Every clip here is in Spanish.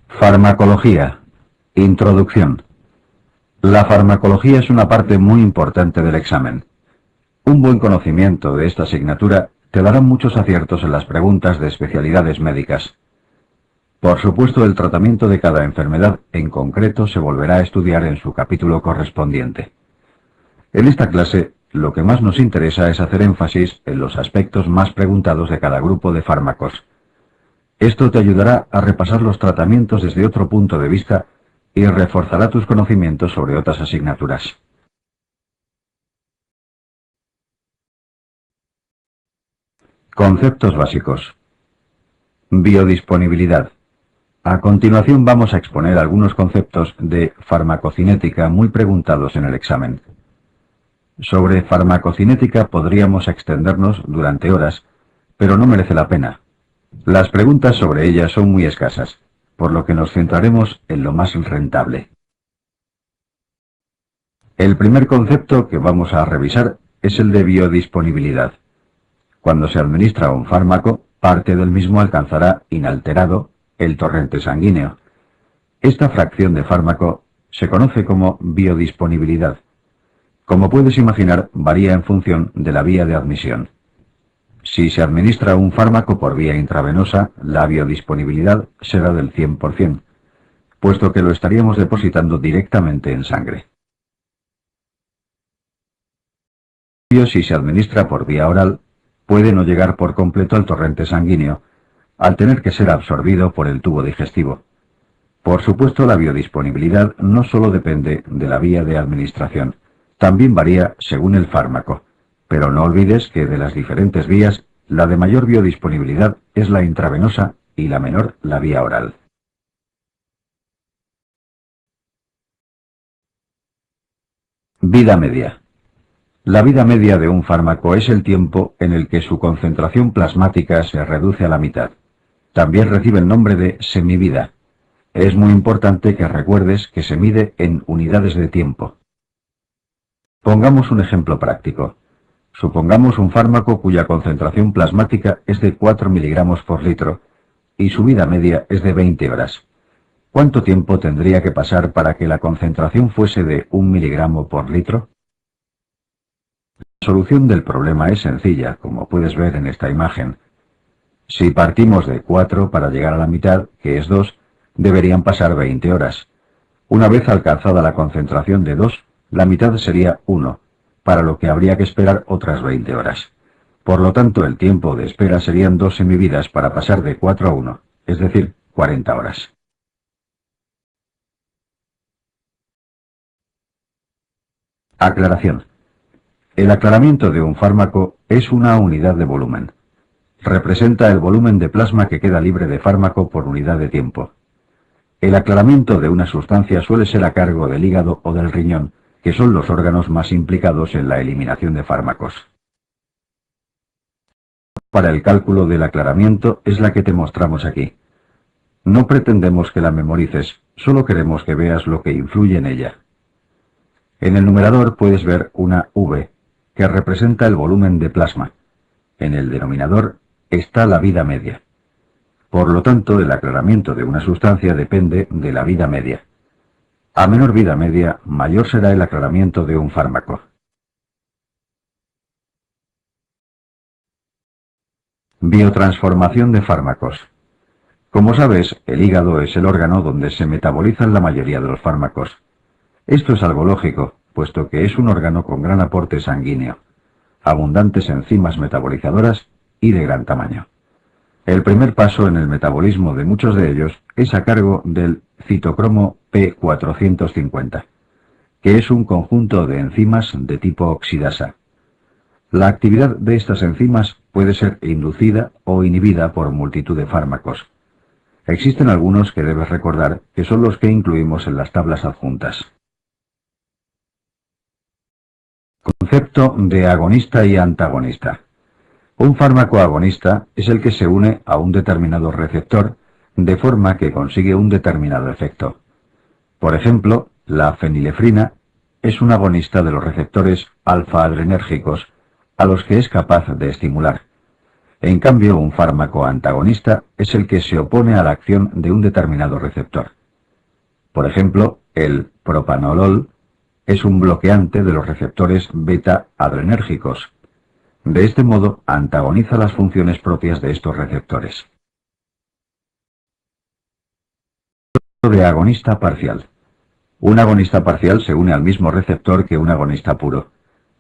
Farmacología. Introducción. La farmacología es una parte muy importante del examen. Un buen conocimiento de esta asignatura te dará muchos aciertos en las preguntas de especialidades médicas. Por supuesto, el tratamiento de cada enfermedad en concreto se volverá a estudiar en su capítulo correspondiente. En esta clase, lo que más nos interesa es hacer énfasis en los aspectos más preguntados de cada grupo de fármacos. Esto te ayudará a repasar los tratamientos desde otro punto de vista y reforzará tus conocimientos sobre otras asignaturas. Conceptos básicos. Biodisponibilidad. A continuación vamos a exponer algunos conceptos de farmacocinética muy preguntados en el examen. Sobre farmacocinética podríamos extendernos durante horas, pero no merece la pena. Las preguntas sobre ella son muy escasas, por lo que nos centraremos en lo más rentable. El primer concepto que vamos a revisar es el de biodisponibilidad. Cuando se administra un fármaco, parte del mismo alcanzará inalterado el torrente sanguíneo. Esta fracción de fármaco se conoce como biodisponibilidad. Como puedes imaginar, varía en función de la vía de admisión. Si se administra un fármaco por vía intravenosa, la biodisponibilidad será del 100%, puesto que lo estaríamos depositando directamente en sangre. Si se administra por vía oral, puede no llegar por completo al torrente sanguíneo, al tener que ser absorbido por el tubo digestivo. Por supuesto, la biodisponibilidad no solo depende de la vía de administración, también varía según el fármaco, pero no olvides que de las diferentes vías, la de mayor biodisponibilidad es la intravenosa y la menor la vía oral. Vida media. La vida media de un fármaco es el tiempo en el que su concentración plasmática se reduce a la mitad. También recibe el nombre de semivida. Es muy importante que recuerdes que se mide en unidades de tiempo. Pongamos un ejemplo práctico. Supongamos un fármaco cuya concentración plasmática es de 4 miligramos por litro y su vida media es de 20 horas. ¿Cuánto tiempo tendría que pasar para que la concentración fuese de 1 miligramo por litro? La solución del problema es sencilla, como puedes ver en esta imagen. Si partimos de 4 para llegar a la mitad, que es 2, deberían pasar 20 horas. Una vez alcanzada la concentración de 2, la mitad sería 1, para lo que habría que esperar otras 20 horas. Por lo tanto, el tiempo de espera serían 2 semividas para pasar de 4 a 1, es decir, 40 horas. Aclaración. El aclaramiento de un fármaco es una unidad de volumen. Representa el volumen de plasma que queda libre de fármaco por unidad de tiempo. El aclaramiento de una sustancia suele ser a cargo del hígado o del riñón, que son los órganos más implicados en la eliminación de fármacos. Para el cálculo del aclaramiento es la que te mostramos aquí. No pretendemos que la memorices, solo queremos que veas lo que influye en ella. En el numerador puedes ver una V, que representa el volumen de plasma. En el denominador está la vida media. Por lo tanto, el aclaramiento de una sustancia depende de la vida media. A menor vida media, mayor será el aclaramiento de un fármaco. Biotransformación de fármacos. Como sabes, el hígado es el órgano donde se metabolizan la mayoría de los fármacos. Esto es algo lógico, puesto que es un órgano con gran aporte sanguíneo, abundantes enzimas metabolizadoras y de gran tamaño. El primer paso en el metabolismo de muchos de ellos es a cargo del citocromo P450, que es un conjunto de enzimas de tipo oxidasa. La actividad de estas enzimas puede ser inducida o inhibida por multitud de fármacos. Existen algunos que debes recordar que son los que incluimos en las tablas adjuntas. Concepto de agonista y antagonista. Un fármaco agonista es el que se une a un determinado receptor de forma que consigue un determinado efecto. Por ejemplo, la fenilefrina es un agonista de los receptores alfa-adrenérgicos a los que es capaz de estimular. En cambio, un fármaco antagonista es el que se opone a la acción de un determinado receptor. Por ejemplo, el propanolol es un bloqueante de los receptores beta-adrenérgicos. De este modo, antagoniza las funciones propias de estos receptores. De agonista parcial. Un agonista parcial se une al mismo receptor que un agonista puro.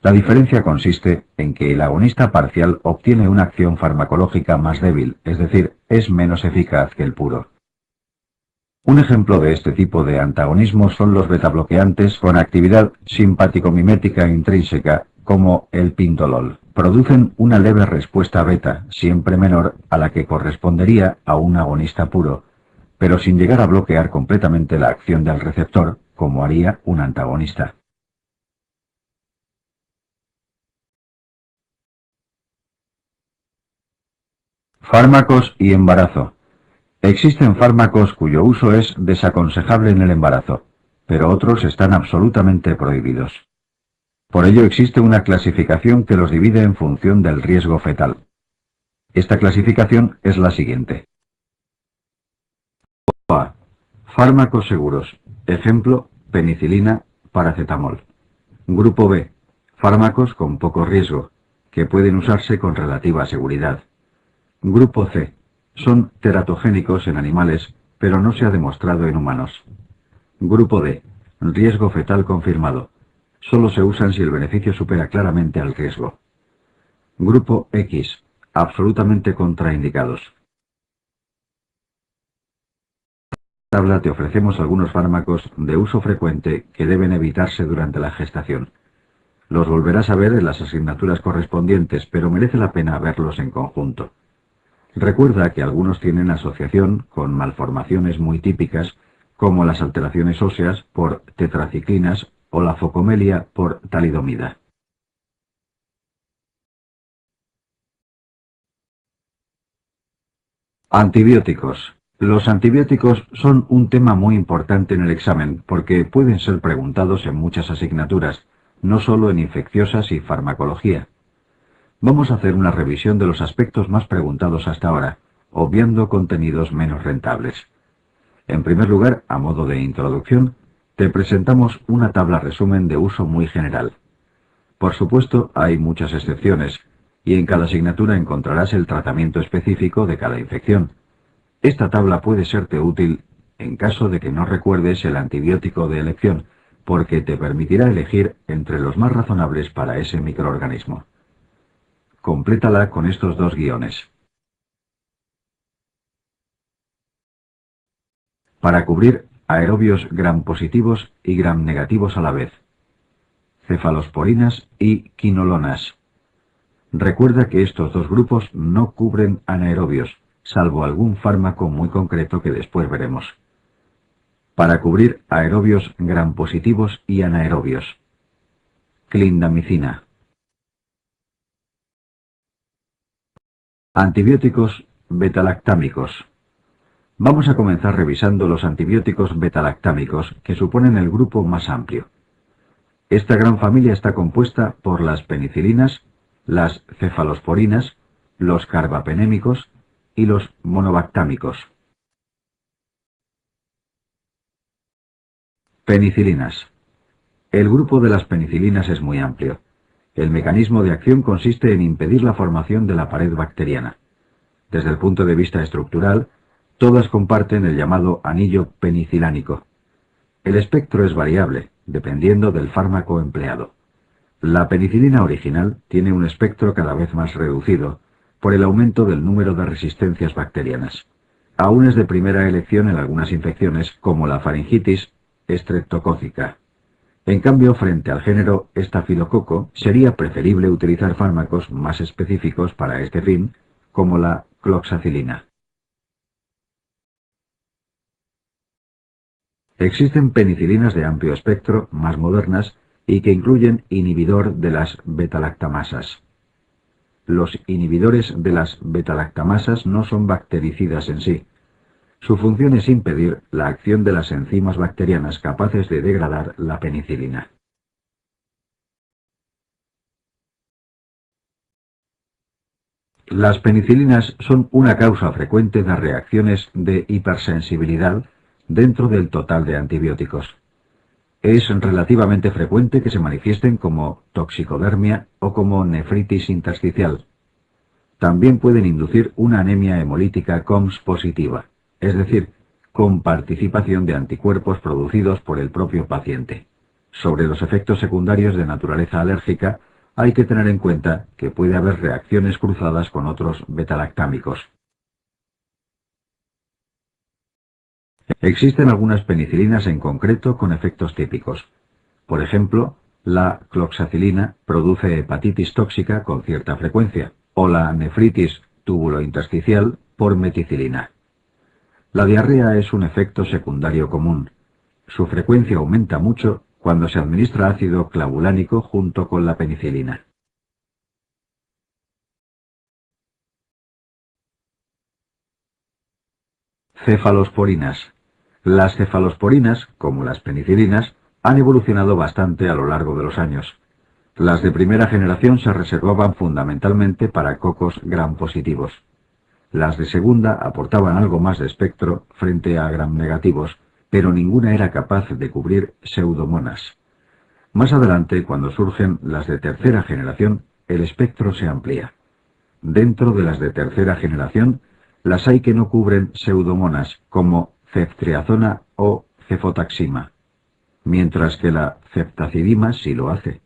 La diferencia consiste en que el agonista parcial obtiene una acción farmacológica más débil, es decir, es menos eficaz que el puro. Un ejemplo de este tipo de antagonismo son los betabloqueantes con actividad simpático-mimética intrínseca, como el pindolol. Producen una leve respuesta beta, siempre menor a la que correspondería a un agonista puro, pero sin llegar a bloquear completamente la acción del receptor, como haría un antagonista. Fármacos y embarazo. Existen fármacos cuyo uso es desaconsejable en el embarazo, pero otros están absolutamente prohibidos. Por ello existe una clasificación que los divide en función del riesgo fetal. Esta clasificación es la siguiente. A. Fármacos seguros. Ejemplo, penicilina, paracetamol. Grupo B. Fármacos con poco riesgo, que pueden usarse con relativa seguridad. Grupo C. Son teratogénicos en animales, pero no se ha demostrado en humanos. Grupo D. Riesgo fetal confirmado. Solo se usan si el beneficio supera claramente al riesgo. Grupo X. Absolutamente contraindicados. En esta tabla te ofrecemos algunos fármacos de uso frecuente que deben evitarse durante la gestación. Los volverás a ver en las asignaturas correspondientes, pero merece la pena verlos en conjunto. Recuerda que algunos tienen asociación con malformaciones muy típicas, como las alteraciones óseas por tetraciclinas o la focomelia por talidomida. Antibióticos. Los antibióticos son un tema muy importante en el examen porque pueden ser preguntados en muchas asignaturas, no solo en infecciosas y farmacología. Vamos a hacer una revisión de los aspectos más preguntados hasta ahora, obviando contenidos menos rentables. En primer lugar, a modo de introducción, te presentamos una tabla resumen de uso muy general. Por supuesto, hay muchas excepciones, y en cada asignatura encontrarás el tratamiento específico de cada infección. Esta tabla puede serte útil en caso de que no recuerdes el antibiótico de elección, porque te permitirá elegir entre los más razonables para ese microorganismo. Complétala con estos dos guiones. Para cubrir aerobios gram positivos y gram negativos a la vez. Cefalosporinas y quinolonas. Recuerda que estos dos grupos no cubren anaerobios, salvo algún fármaco muy concreto que después veremos. Para cubrir aerobios gram positivos y anaerobios. Clindamicina. Antibióticos betalactámicos. Vamos a comenzar revisando los antibióticos betalactámicos, que suponen el grupo más amplio. Esta gran familia está compuesta por las penicilinas, las cefalosporinas, los carbapenémicos y los monobactámicos. Penicilinas. El grupo de las penicilinas es muy amplio. El mecanismo de acción consiste en impedir la formación de la pared bacteriana. Desde el punto de vista estructural, todas comparten el llamado anillo penicilánico. El espectro es variable, dependiendo del fármaco empleado. La penicilina original tiene un espectro cada vez más reducido, por el aumento del número de resistencias bacterianas. Aún es de primera elección en algunas infecciones, como la faringitis estreptocócica. En cambio, frente al género estafilococo, sería preferible utilizar fármacos más específicos para este fin, como la cloxacilina. Existen penicilinas de amplio espectro, más modernas, y que incluyen inhibidor de las betalactamasas. Los inhibidores de las betalactamasas no son bactericidas en sí. Su función es impedir la acción de las enzimas bacterianas capaces de degradar la penicilina. Las penicilinas son una causa frecuente de reacciones de hipersensibilidad dentro del total de antibióticos. Es relativamente frecuente que se manifiesten como toxicodermia o como nefritis intersticial. También pueden inducir una anemia hemolítica COMS positiva, es decir, con participación de anticuerpos producidos por el propio paciente. Sobre los efectos secundarios de naturaleza alérgica, hay que tener en cuenta que puede haber reacciones cruzadas con otros betalactámicos. Existen algunas penicilinas en concreto con efectos típicos. Por ejemplo, la cloxacilina produce hepatitis tóxica con cierta frecuencia, o la nefritis túbulo-intersticial por meticilina. La diarrea es un efecto secundario común. Su frecuencia aumenta mucho cuando se administra ácido clavulánico junto con la penicilina. Cefalosporinas. Las cefalosporinas, como las penicilinas, han evolucionado bastante a lo largo de los años. Las de primera generación se reservaban fundamentalmente para cocos gram positivos. Las de segunda aportaban algo más de espectro frente a gram negativos, pero ninguna era capaz de cubrir pseudomonas. Más adelante, cuando surgen las de tercera generación, el espectro se amplía. Dentro de las de tercera generación, las hay que no cubren pseudomonas, como ceftriaxona o cefotaxima, mientras que la ceftazidima sí lo hace.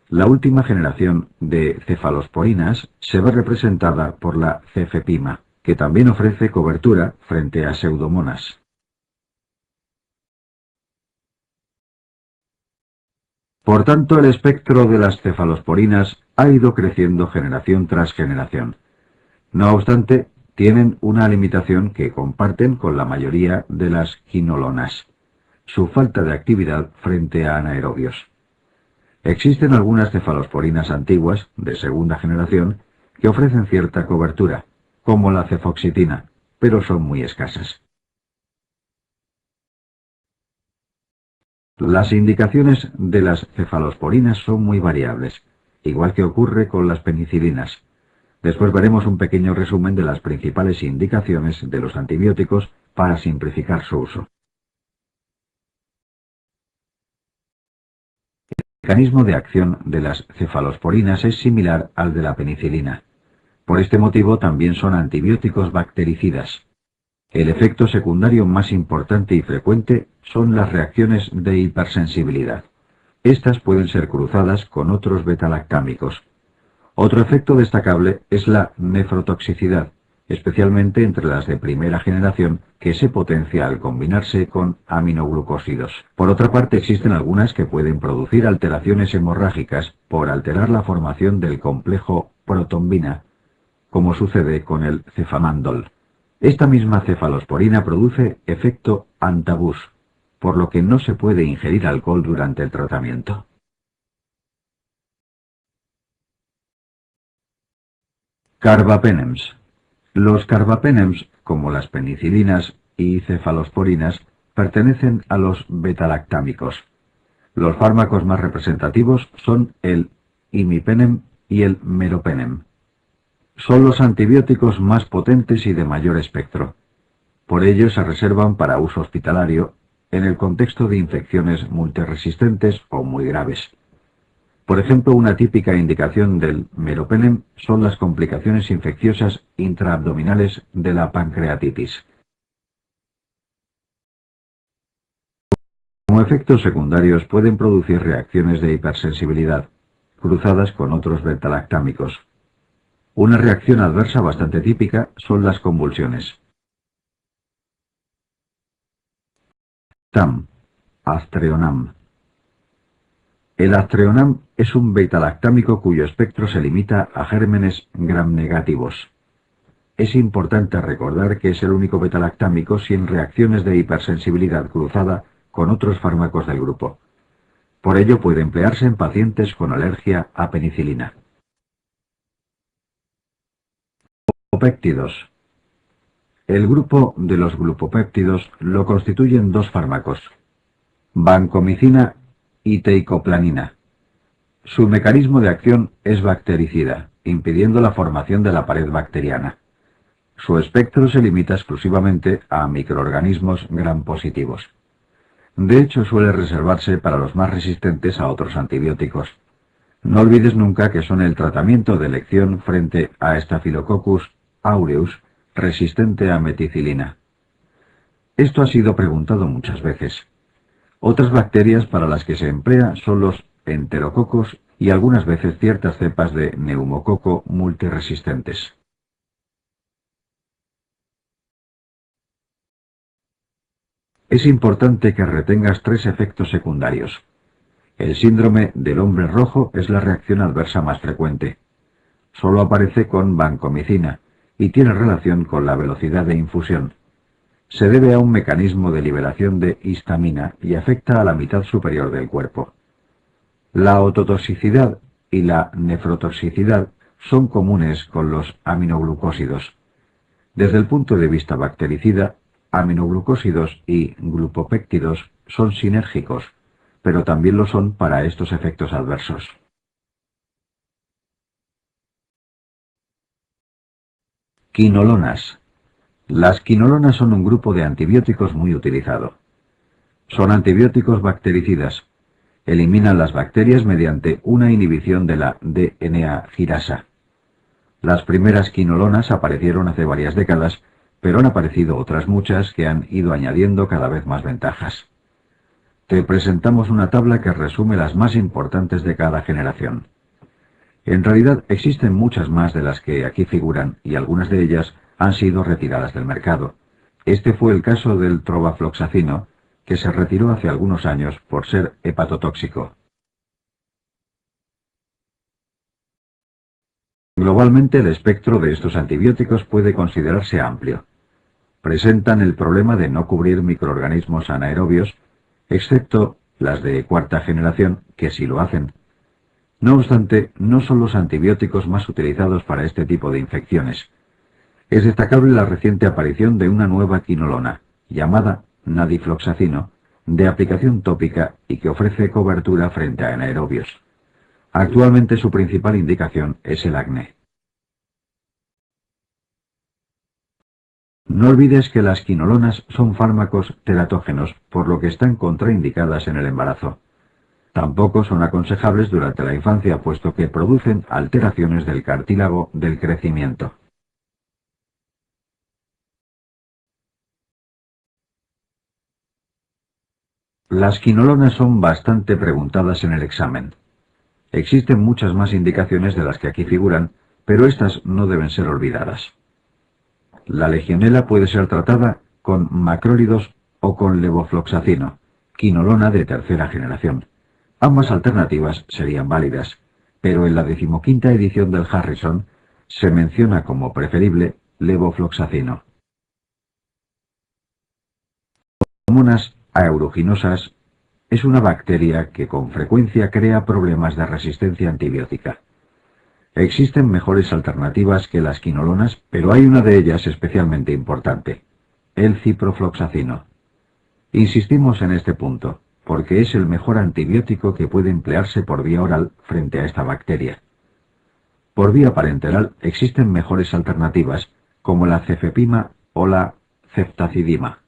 La última generación de cefalosporinas se ve representada por la cefepima, que también ofrece cobertura frente a pseudomonas. Por tanto, el espectro de las cefalosporinas ha ido creciendo generación tras generación. No obstante, tienen una limitación que comparten con la mayoría de las quinolonas: su falta de actividad frente a anaerobios. Existen algunas cefalosporinas antiguas, de segunda generación, que ofrecen cierta cobertura, como la cefoxitina, pero son muy escasas. Las indicaciones de las cefalosporinas son muy variables, igual que ocurre con las penicilinas. Después veremos un pequeño resumen de las principales indicaciones de los antibióticos para simplificar su uso. El mecanismo de acción de las cefalosporinas es similar al de la penicilina. Por este motivo también son antibióticos bactericidas. El efecto secundario más importante y frecuente son las reacciones de hipersensibilidad. Estas pueden ser cruzadas con otros betalactámicos. Otro efecto destacable es la nefrotoxicidad, especialmente entre las de primera generación, que se potencia al combinarse con aminoglucósidos. Por otra parte, existen algunas que pueden producir alteraciones hemorrágicas por alterar la formación del complejo protombina, como sucede con el cefamandol. Esta misma cefalosporina produce efecto antabús, por lo que no se puede ingerir alcohol durante el tratamiento. Carbapenems. Los carbapenems, como las penicilinas y cefalosporinas, pertenecen a los betalactámicos. Los fármacos más representativos son el imipenem y el meropenem. Son los antibióticos más potentes y de mayor espectro. Por ello se reservan para uso hospitalario en el contexto de infecciones multiresistentes o muy graves. Por ejemplo, una típica indicación del meropenem son las complicaciones infecciosas intraabdominales de la pancreatitis. Como efectos secundarios pueden producir reacciones de hipersensibilidad, cruzadas con otros betalactámicos. Una reacción adversa bastante típica son las convulsiones. TAM, Aztreonam. El aztreonam es un betalactámico cuyo espectro se limita a gérmenes gram negativos. Es importante recordar que es el único betalactámico sin reacciones de hipersensibilidad cruzada con otros fármacos del grupo. Por ello puede emplearse en pacientes con alergia a penicilina. Glupopéptidos. El grupo de los glupopéptidos lo constituyen dos fármacos: vancomicina y teicoplanina. Su mecanismo de acción es bactericida, impidiendo la formación de la pared bacteriana. Su espectro se limita exclusivamente a microorganismos gram-positivos. De hecho, suele reservarse para los más resistentes a otros antibióticos. No olvides nunca que son el tratamiento de elección frente a Staphylococcus aureus, resistente a meticilina. Esto ha sido preguntado muchas veces. Otras bacterias para las que se emplea son los enterococos y algunas veces ciertas cepas de neumococo multiresistentes. Es importante que retengas 3 efectos secundarios. El síndrome del hombre rojo es la reacción adversa más frecuente. Solo aparece con vancomicina y tiene relación con la velocidad de infusión. Se debe a un mecanismo de liberación de histamina y afecta a la mitad superior del cuerpo. La ototoxicidad y la nefrotoxicidad son comunes con los aminoglucósidos. Desde el punto de vista bactericida, aminoglucósidos y glupopéptidos son sinérgicos, pero también lo son para estos efectos adversos. Quinolonas. Las quinolonas son un grupo de antibióticos muy utilizado. Son antibióticos bactericidas. Eliminan las bacterias mediante una inhibición de la DNA girasa. Las primeras quinolonas aparecieron hace varias décadas, pero han aparecido otras muchas que han ido añadiendo cada vez más ventajas. Te presentamos una tabla que resume las más importantes de cada generación. En realidad existen muchas más de las que aquí figuran y algunas de ellas han sido retiradas del mercado. Este fue el caso del trovafloxacino, que se retiró hace algunos años por ser hepatotóxico. Globalmente el espectro de estos antibióticos puede considerarse amplio. Presentan el problema de no cubrir microorganismos anaerobios, excepto las de cuarta generación, que sí lo hacen. No obstante, no son los antibióticos más utilizados para este tipo de infecciones. Es destacable la reciente aparición de una nueva quinolona, llamada nadifloxacino, de aplicación tópica y que ofrece cobertura frente a anaerobios. Actualmente su principal indicación es el acné. No olvides que las quinolonas son fármacos teratógenos, por lo que están contraindicadas en el embarazo. Tampoco son aconsejables durante la infancia, puesto que producen alteraciones del cartílago del crecimiento. Las quinolonas son bastante preguntadas en el examen. Existen muchas más indicaciones de las que aquí figuran, pero estas no deben ser olvidadas. La legionela puede ser tratada con macrólidos o con levofloxacino, quinolona de tercera generación. Ambas alternativas serían válidas, pero en la 15ª edición del Harrison se menciona como preferible levofloxacino. Pseudomonas aeruginosas es una bacteria que con frecuencia crea problemas de resistencia antibiótica. Existen mejores alternativas que las quinolonas, pero hay una de ellas especialmente importante, el ciprofloxacino. Insistimos en este punto, porque es el mejor antibiótico que puede emplearse por vía oral frente a esta bacteria. Por vía parenteral existen mejores alternativas, como la cefepima o la ceftazidima.